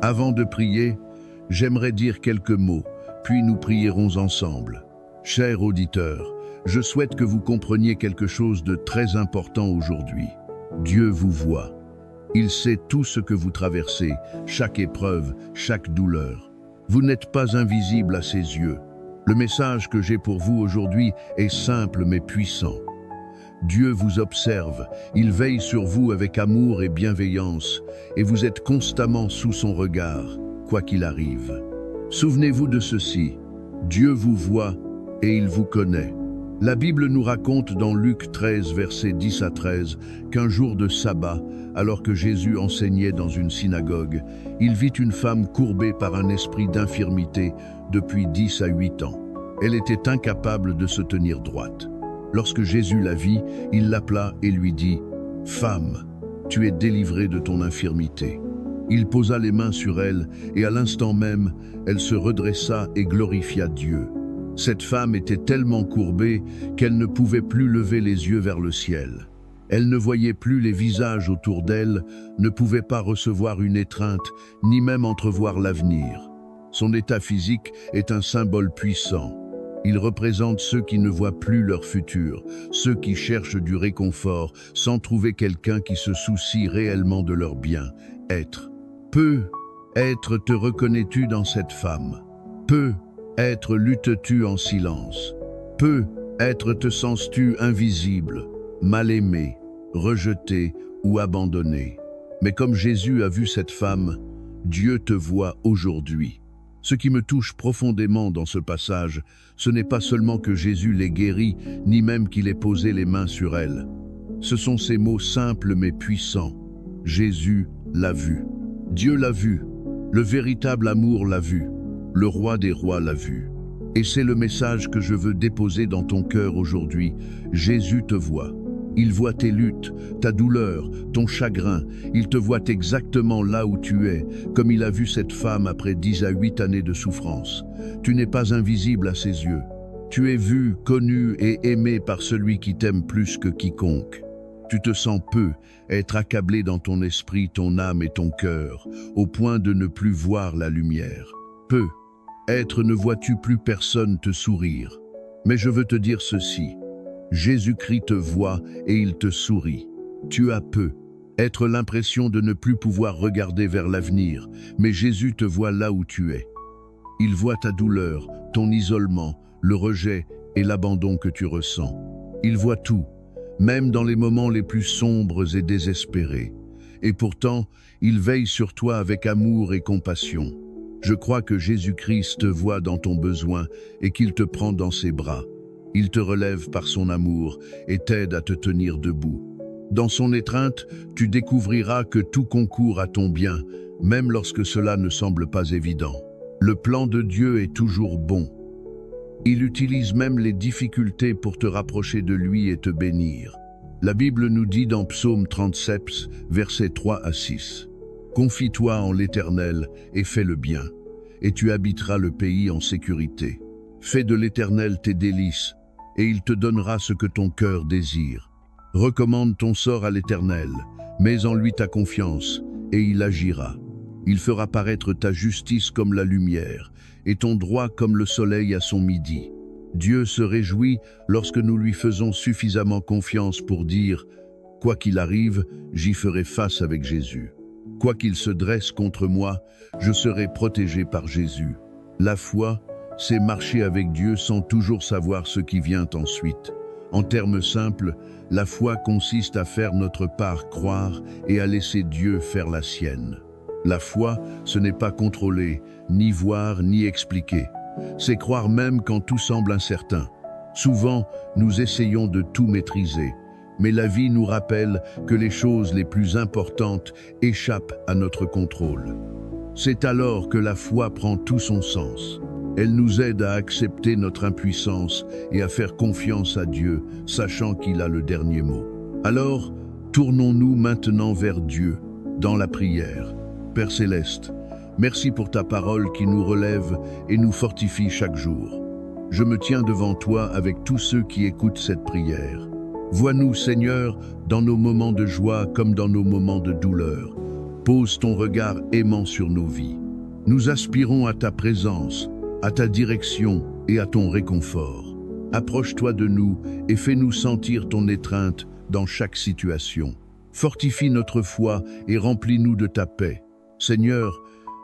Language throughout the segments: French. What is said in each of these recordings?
Avant de prier, j'aimerais dire quelques mots, puis nous prierons ensemble. Chers auditeurs, je souhaite que vous compreniez quelque chose de très important aujourd'hui. Dieu vous voit. Il sait tout ce que vous traversez, chaque épreuve, chaque douleur. Vous n'êtes pas invisible à ses yeux. Le message que j'ai pour vous aujourd'hui est simple mais puissant. Dieu vous observe, il veille sur vous avec amour et bienveillance, et vous êtes constamment sous son regard, quoi qu'il arrive. Souvenez-vous de ceci, Dieu vous voit et il vous connaît. La Bible nous raconte dans Luc 13, versets 10 à 13, qu'un jour de sabbat, alors que Jésus enseignait dans une synagogue, il vit une femme courbée par un esprit d'infirmité depuis 10 à 8 ans. Elle était incapable de se tenir droite. Lorsque Jésus la vit, il l'appela et lui dit « Femme, tu es délivrée de ton infirmité ». Il posa les mains sur elle et à l'instant même, elle se redressa et glorifia Dieu. Cette femme était tellement courbée qu'elle ne pouvait plus lever les yeux vers le ciel. Elle ne voyait plus les visages autour d'elle, ne pouvait pas recevoir une étreinte, ni même entrevoir l'avenir. Son état physique est un symbole puissant. Il représente ceux qui ne voient plus leur futur, ceux qui cherchent du réconfort sans trouver quelqu'un qui se soucie réellement de leur bien-être. Peu être te reconnais-tu dans cette femme? Peu être luttes-tu en silence? Peu être te sens-tu invisible, mal aimé, rejeté ou abandonné? Mais comme Jésus a vu cette femme, Dieu te voit aujourd'hui. Ce qui me touche profondément dans ce passage, ce n'est pas seulement que Jésus l'ait guérie, ni même qu'il ait posé les mains sur elle. Ce sont ces mots simples mais puissants. Jésus l'a vu. Dieu l'a vu. Le véritable amour l'a vu. Le roi des rois l'a vu. Et c'est le message que je veux déposer dans ton cœur aujourd'hui. Jésus te voit. Il voit tes luttes, ta douleur, ton chagrin. Il te voit exactement là où tu es, comme il a vu cette femme après 10 à 8 années de souffrance. Tu n'es pas invisible à ses yeux. Tu es vu, connu et aimé par celui qui t'aime plus que quiconque. Tu te sens peu, être accablé dans ton esprit, ton âme et ton cœur, au point de ne plus voir la lumière. Peu, être ne vois-tu plus personne te sourire. Mais je veux te dire ceci. Jésus-Christ te voit et il te sourit. Tu as peu, être l'impression de ne plus pouvoir regarder vers l'avenir, mais Jésus te voit là où tu es. Il voit ta douleur, ton isolement, le rejet et l'abandon que tu ressens. Il voit tout, même dans les moments les plus sombres et désespérés. Et pourtant, il veille sur toi avec amour et compassion. Je crois que Jésus-Christ te voit dans ton besoin et qu'il te prend dans ses bras. Il te relève par son amour et t'aide à te tenir debout. Dans son étreinte, tu découvriras que tout concourt à ton bien, même lorsque cela ne semble pas évident. Le plan de Dieu est toujours bon. Il utilise même les difficultés pour te rapprocher de lui et te bénir. La Bible nous dit dans Psaume 37, versets 3 à 6, « Confie-toi en l'Éternel et fais le bien, et tu habiteras le pays en sécurité. Fais de l'Éternel tes délices, et il te donnera ce que ton cœur désire. Recommande ton sort à l'Éternel, mets en lui ta confiance, et il agira. Il fera paraître ta justice comme la lumière, et ton droit comme le soleil à son midi. Dieu se réjouit lorsque nous lui faisons suffisamment confiance pour dire « Quoi qu'il arrive, j'y ferai face avec Jésus. Quoi qu'il se dresse contre moi, je serai protégé par Jésus. » La foi, c'est marcher avec Dieu sans toujours savoir ce qui vient ensuite. En termes simples, la foi consiste à faire notre part croire et à laisser Dieu faire la sienne. La foi, ce n'est pas contrôler, ni voir, ni expliquer. C'est croire même quand tout semble incertain. Souvent, nous essayons de tout maîtriser, mais la vie nous rappelle que les choses les plus importantes échappent à notre contrôle. C'est alors que la foi prend tout son sens. Elle nous aide à accepter notre impuissance et à faire confiance à Dieu, sachant qu'il a le dernier mot. Alors, tournons-nous maintenant vers Dieu, dans la prière. Père Céleste, merci pour ta parole qui nous relève et nous fortifie chaque jour. Je me tiens devant toi avec tous ceux qui écoutent cette prière. Vois-nous, Seigneur, dans nos moments de joie comme dans nos moments de douleur. Pose ton regard aimant sur nos vies. Nous aspirons à ta présence, à ta direction et à ton réconfort. Approche-toi de nous et fais-nous sentir ton étreinte dans chaque situation. Fortifie notre foi et remplis-nous de ta paix. Seigneur,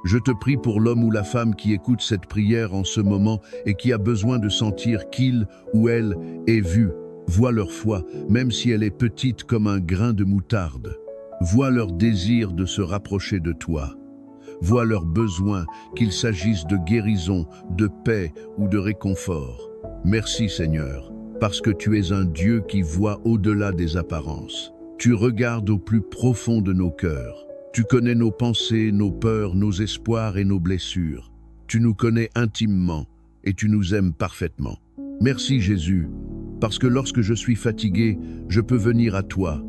je te prie pour l'homme ou la femme qui écoute cette prière en ce moment et qui a besoin de sentir qu'il ou elle est vu. Vois leur foi, même si elle est petite comme un grain de moutarde. Vois leur désir de se rapprocher de toi. Vois leurs besoins, qu'il s'agisse de guérison, de paix ou de réconfort. Merci Seigneur, parce que tu es un Dieu qui voit au-delà des apparences. Tu regardes au plus profond de nos cœurs. Tu connais nos pensées, nos peurs, nos espoirs et nos blessures. Tu nous connais intimement et tu nous aimes parfaitement. Merci Jésus, parce que lorsque je suis fatigué, je peux venir à toi.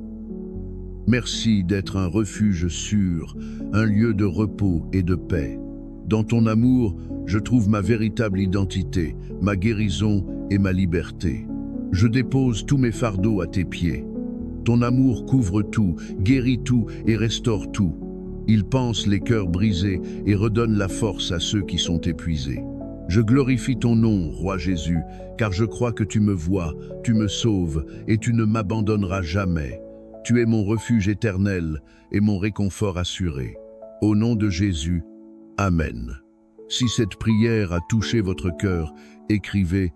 Merci d'être un refuge sûr, un lieu de repos et de paix. Dans ton amour, je trouve ma véritable identité, ma guérison et ma liberté. Je dépose tous mes fardeaux à tes pieds. Ton amour couvre tout, guérit tout et restaure tout. Il panse les cœurs brisés et redonne la force à ceux qui sont épuisés. Je glorifie ton nom, Roi Jésus, car je crois que tu me vois, tu me sauves et tu ne m'abandonneras jamais. Tu es mon refuge éternel et mon réconfort assuré. Au nom de Jésus, Amen. Si cette prière a touché votre cœur, écrivez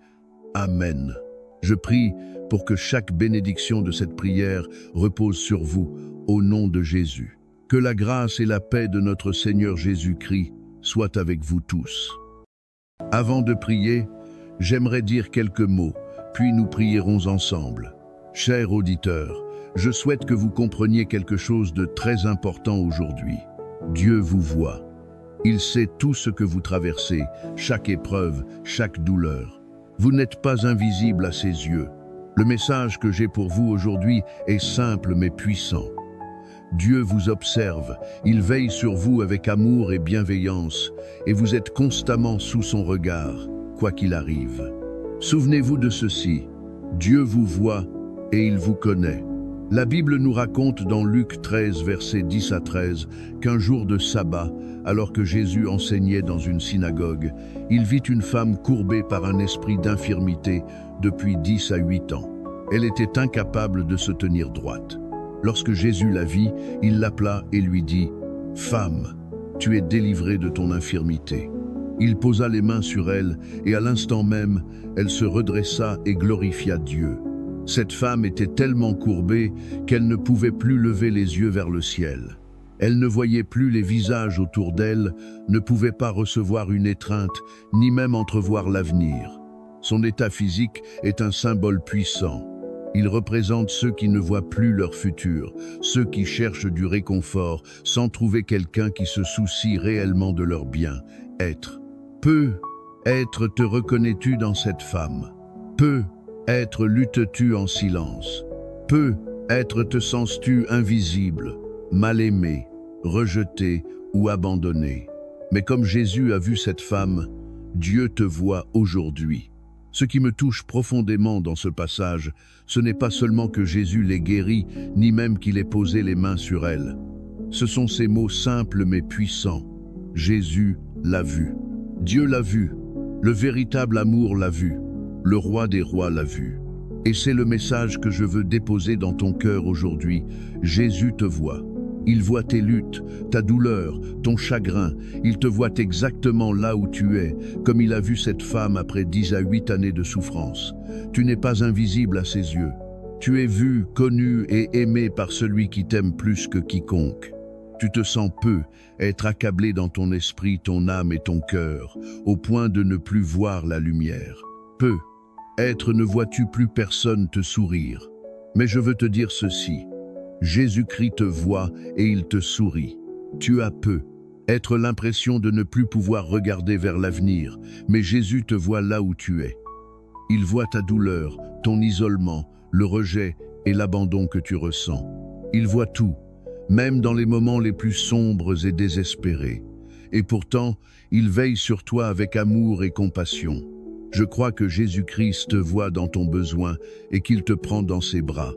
Amen. Je prie pour que chaque bénédiction de cette prière repose sur vous, au nom de Jésus. Que la grâce et la paix de notre Seigneur Jésus-Christ soient avec vous tous. Avant de prier, j'aimerais dire quelques mots, puis nous prierons ensemble. Chers auditeurs, je souhaite que vous compreniez quelque chose de très important aujourd'hui. Dieu vous voit. Il sait tout ce que vous traversez, chaque épreuve, chaque douleur. Vous n'êtes pas invisible à ses yeux. Le message que j'ai pour vous aujourd'hui est simple mais puissant. Dieu vous observe, il veille sur vous avec amour et bienveillance, et vous êtes constamment sous son regard, quoi qu'il arrive. Souvenez-vous de ceci, Dieu vous voit et il vous connaît. La Bible nous raconte dans Luc 13, versets 10 à 13, qu'un jour de sabbat, alors que Jésus enseignait dans une synagogue, il vit une femme courbée par un esprit d'infirmité depuis 10 à 8 ans. Elle était incapable de se tenir droite. Lorsque Jésus la vit, il l'appela et lui dit « Femme, tu es délivrée de ton infirmité ». Il posa les mains sur elle et à l'instant même, elle se redressa et glorifia Dieu. Cette femme était tellement courbée qu'elle ne pouvait plus lever les yeux vers le ciel. Elle ne voyait plus les visages autour d'elle, ne pouvait pas recevoir une étreinte, ni même entrevoir l'avenir. Son état physique est un symbole puissant. Il représente ceux qui ne voient plus leur futur, ceux qui cherchent du réconfort sans trouver quelqu'un qui se soucie réellement de leur bien-être. Peu être te reconnais-tu dans cette femme? Peu être luttes-tu en silence? Peu être te sens-tu invisible, mal aimé, rejeté ou abandonné? Mais comme Jésus a vu cette femme, Dieu te voit aujourd'hui. Ce qui me touche profondément dans ce passage, ce n'est pas seulement que Jésus l'ait guérie, ni même qu'il ait posé les mains sur elle. Ce sont ces mots simples mais puissants. Jésus l'a vu. Dieu l'a vu. Le véritable amour l'a vu. Le roi des rois l'a vu. Et c'est le message que je veux déposer dans ton cœur aujourd'hui. Jésus te voit. Il voit tes luttes, ta douleur, ton chagrin. Il te voit exactement là où tu es, comme il a vu cette femme après 10 à 8 années de souffrance. Tu n'es pas invisible à ses yeux. Tu es vu, connu et aimé par celui qui t'aime plus que quiconque. Tu te sens peu, être accablé dans ton esprit, ton âme et ton cœur, au point de ne plus voir la lumière. Peu, être ne vois-tu plus personne te sourire. Mais je veux te dire ceci. Jésus-Christ te voit et il te sourit. Tu as peu, être l'impression de ne plus pouvoir regarder vers l'avenir, mais Jésus te voit là où tu es. Il voit ta douleur, ton isolement, le rejet et l'abandon que tu ressens. Il voit tout, même dans les moments les plus sombres et désespérés. Et pourtant, il veille sur toi avec amour et compassion. Je crois que Jésus-Christ te voit dans ton besoin et qu'il te prend dans ses bras.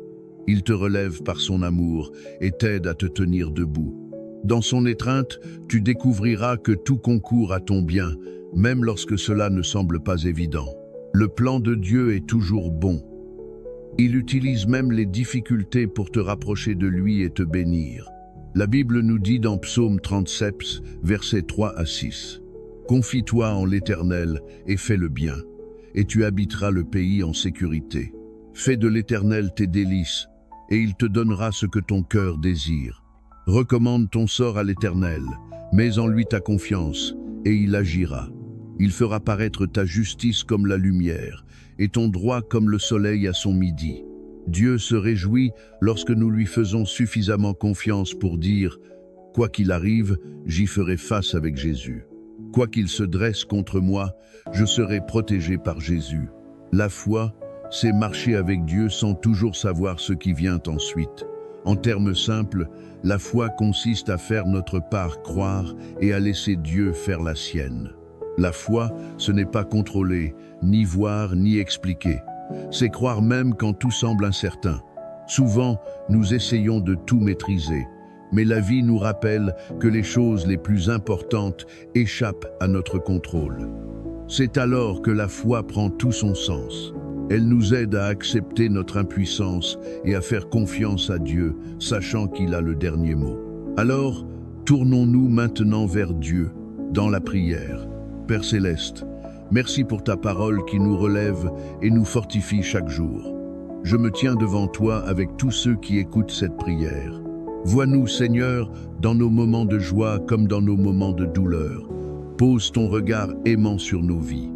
Il te relève par son amour et t'aide à te tenir debout. Dans son étreinte, tu découvriras que tout concourt à ton bien, même lorsque cela ne semble pas évident. Le plan de Dieu est toujours bon. Il utilise même les difficultés pour te rapprocher de lui et te bénir. La Bible nous dit dans Psaume 37, versets 3 à 6, « Confie-toi en l'Éternel et fais le bien, et tu habiteras le pays en sécurité. Fais de l'Éternel tes délices, et il te donnera ce que ton cœur désire. Recommande ton sort à l'Éternel, mets en lui ta confiance, et il agira. Il fera paraître ta justice comme la lumière, et ton droit comme le soleil à son midi. Dieu se réjouit lorsque nous lui faisons suffisamment confiance pour dire « Quoi qu'il arrive, j'y ferai face avec Jésus. Quoi qu'il se dresse contre moi, je serai protégé par Jésus. » La foi, c'est marcher avec Dieu sans toujours savoir ce qui vient ensuite. En termes simples, la foi consiste à faire notre part croire et à laisser Dieu faire la sienne. La foi, ce n'est pas contrôler, ni voir, ni expliquer. C'est croire même quand tout semble incertain. Souvent, nous essayons de tout maîtriser, mais la vie nous rappelle que les choses les plus importantes échappent à notre contrôle. C'est alors que la foi prend tout son sens. Elle nous aide à accepter notre impuissance et à faire confiance à Dieu, sachant qu'il a le dernier mot. Alors, tournons-nous maintenant vers Dieu, dans la prière. Père Céleste, merci pour ta parole qui nous relève et nous fortifie chaque jour. Je me tiens devant toi avec tous ceux qui écoutent cette prière. Vois-nous, Seigneur, dans nos moments de joie comme dans nos moments de douleur. Pose ton regard aimant sur nos vies.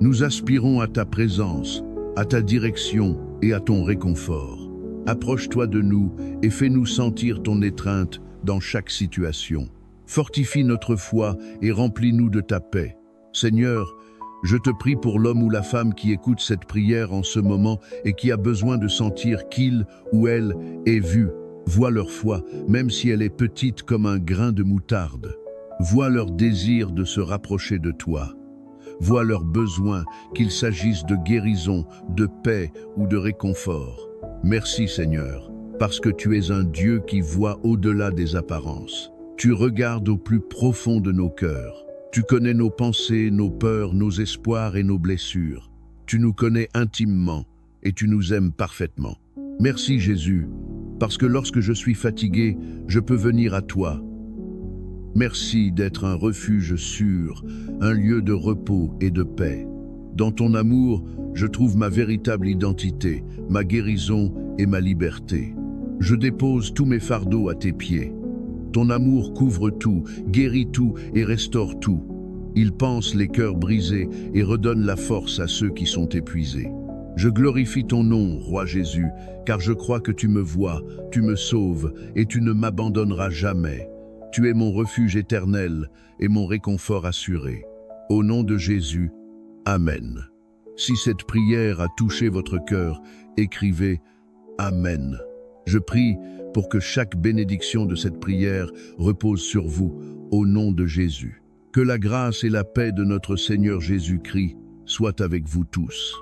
Nous aspirons à ta présence, à ta direction et à ton réconfort. Approche-toi de nous et fais-nous sentir ton étreinte dans chaque situation. Fortifie notre foi et remplis-nous de ta paix. Seigneur, je te prie pour l'homme ou la femme qui écoute cette prière en ce moment et qui a besoin de sentir qu'il ou elle est vu. Vois leur foi, même si elle est petite comme un grain de moutarde. Vois leur désir de se rapprocher de toi. Vois leurs besoins, qu'il s'agisse de guérison, de paix ou de réconfort. Merci Seigneur, parce que tu es un Dieu qui voit au-delà des apparences. Tu regardes au plus profond de nos cœurs. Tu connais nos pensées, nos peurs, nos espoirs et nos blessures. Tu nous connais intimement et tu nous aimes parfaitement. Merci Jésus, parce que lorsque je suis fatigué, je peux venir à toi. Merci d'être un refuge sûr, un lieu de repos et de paix. Dans ton amour, je trouve ma véritable identité, ma guérison et ma liberté. Je dépose tous mes fardeaux à tes pieds. Ton amour couvre tout, guérit tout et restaure tout. Il panse les cœurs brisés et redonne la force à ceux qui sont épuisés. Je glorifie ton nom, Roi Jésus, car je crois que tu me vois, tu me sauves et tu ne m'abandonneras jamais. Tu es mon refuge éternel et mon réconfort assuré. Au nom de Jésus, Amen. Si cette prière a touché votre cœur, écrivez Amen. Je prie pour que chaque bénédiction de cette prière repose sur vous, au nom de Jésus. Que la grâce et la paix de notre Seigneur Jésus-Christ soient avec vous tous.